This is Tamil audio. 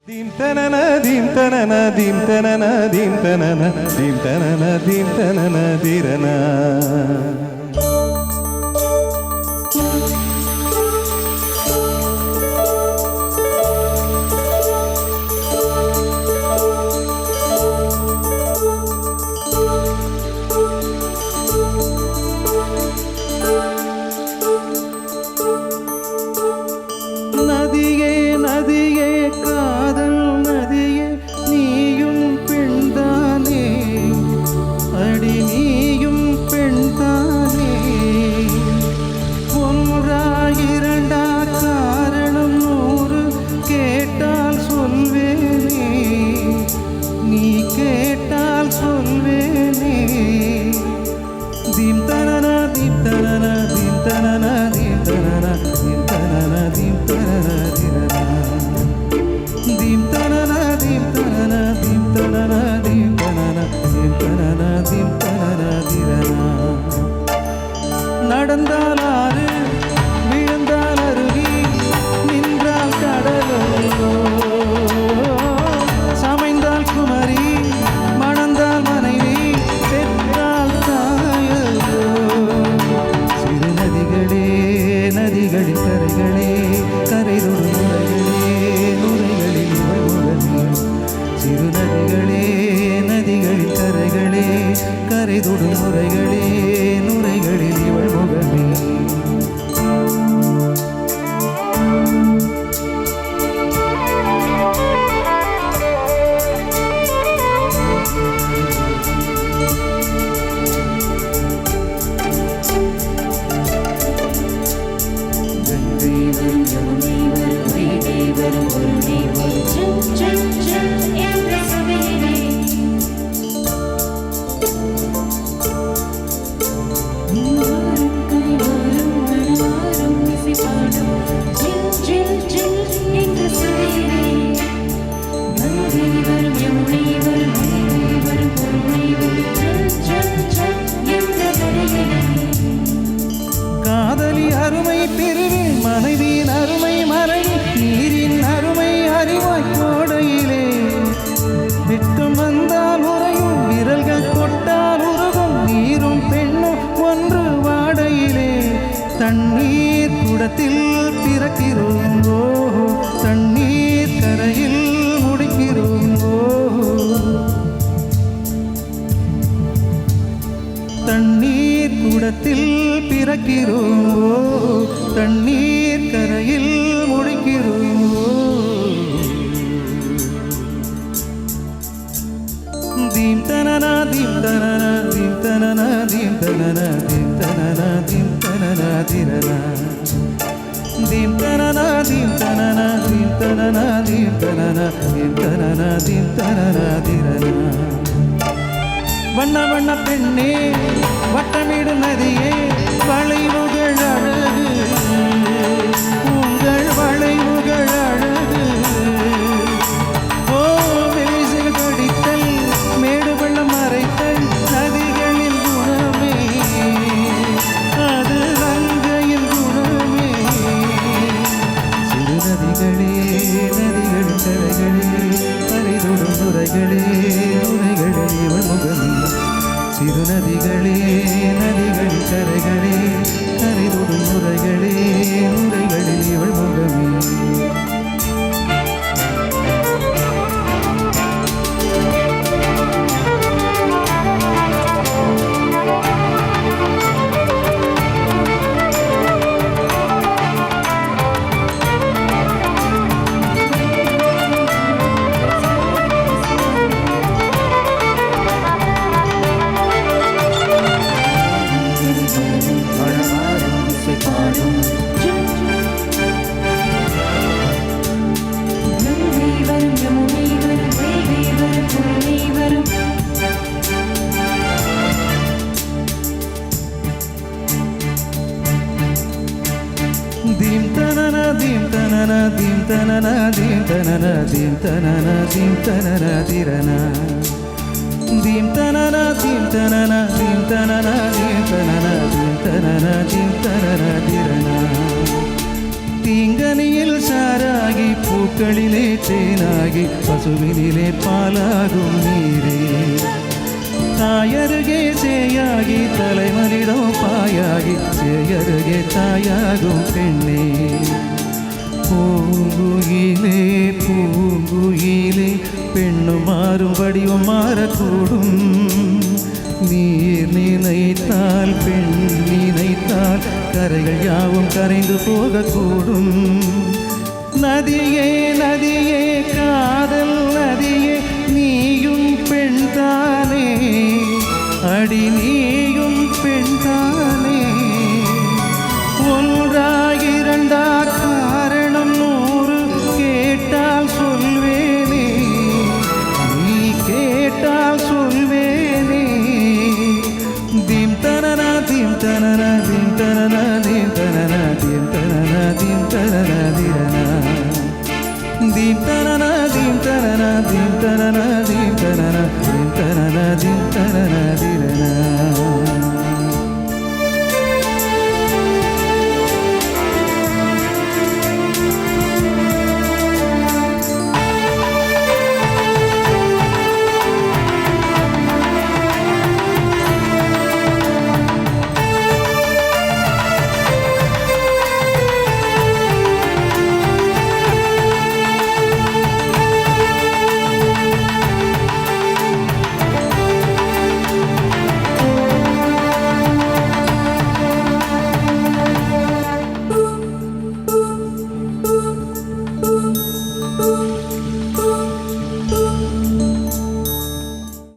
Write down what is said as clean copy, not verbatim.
Dim tanana dim tanana dim tanana dim tanana dim tanana dim tanana dirana. நதியே நதியே காதல் நதியே நீயும் பெண்தானே அடி நீயும் பெண்தானே ஒன்றா இரண்டா காரணம் நூறு கேட்டால் சொல்வேனே நீ கேட்டால் சொல்வேனே தீம் தனனா தீம் தனனா தீம் தனனா தீம் தனனா தீம் தனனா தீம் தனனா திரனா தீம் தனனா தீம் தனனா தீம் தனனா தீம் தனனா தீம் தனனா தீம் தனனா திரனா நடந்தால் ஆறு விழுந்தால் அருவி நின்றால் கடலோ சமைந்தால் குமரி மணந்தால் மனைவி பெற்றால் தாயோ சிறு நதிகளே நதிகளின் கரைகளே கரைதொரு நுரைகளே நுரைகளில் உறவுகளே சிறு நதிகளே நதிகளின் கரைகளே கரைதொடு நுரைகளே நுரைகளில் இவள் முகமே காதலி அருமை பிரிவு மனைவியின் அருமை மறை நீரின் அருமை அறிவாய் கோடையிலே வெட்கம் வந்தால் உறையும் விரல்கள் தொட்டால் உருகும் நீரும் பெண்ணும் ஒன்று வாடையிலே தண்ணீர் குடத்தில் பிறக்கிறோம் தண்ணீர் கரையில் முடிக்கிறோம் தண்ணீர் குடத்தில் பிறக்கிறோம் தண்ணீர் கரையில் முடிக்கிறோம் தீம் தனனா தீம் தனனா தீம் தனனா தீம் தனனா தீம் தனனா தீம் தனனா திரனா தீம் தனனா தீம் தனனா தீம் தனனா தீம் தனனா தீம் தனனா தீம் தனனா திரனா வண்ண வண்ண பெண்ணே வட்டமிடும் நதியே வளைவுகள் அழகு உங்கள் வளைவுகள் அழகு ஓ மேசில் கடித்தல் மேடு வெள்ளம் மறைத்தல் நதிகளின் குணமே அது கங்கையின் குணமே சிறு நதிகளே நதிகளின் கரைகளே கரைதொடும் நுரைகளே நுரைகளே இவள் முகமே சிறு நதிகளே நதிகளின் கரைகளே கரைதொடும் நுரைகளே நுரைகளில் இவள் முகமே Dim tanana dim tanana dim tanana dim tanana dim tanana dim tanana dirana dim tanana dim tanana dim tanana dim tanana dim tanana dim tanana dirana தீங்கனியில் சாராகி பூக்களிலே தேனாகி பசுவினிலே பாலாகும் நீரே தாயருகே சேயாகி தலைமனிடம் பாயாகி சேயருகே தாயாகும் பெண்ணே பூங்குயிலே பூங்குயிலே பெண்ணும் மாறும் வடிவம் மாறக்கூடும் நீர் நினைத்தால் பெண் நினைத்தால் கரைகள் யாவும் கரைந்து போகக்கூடும் நதியே நதியே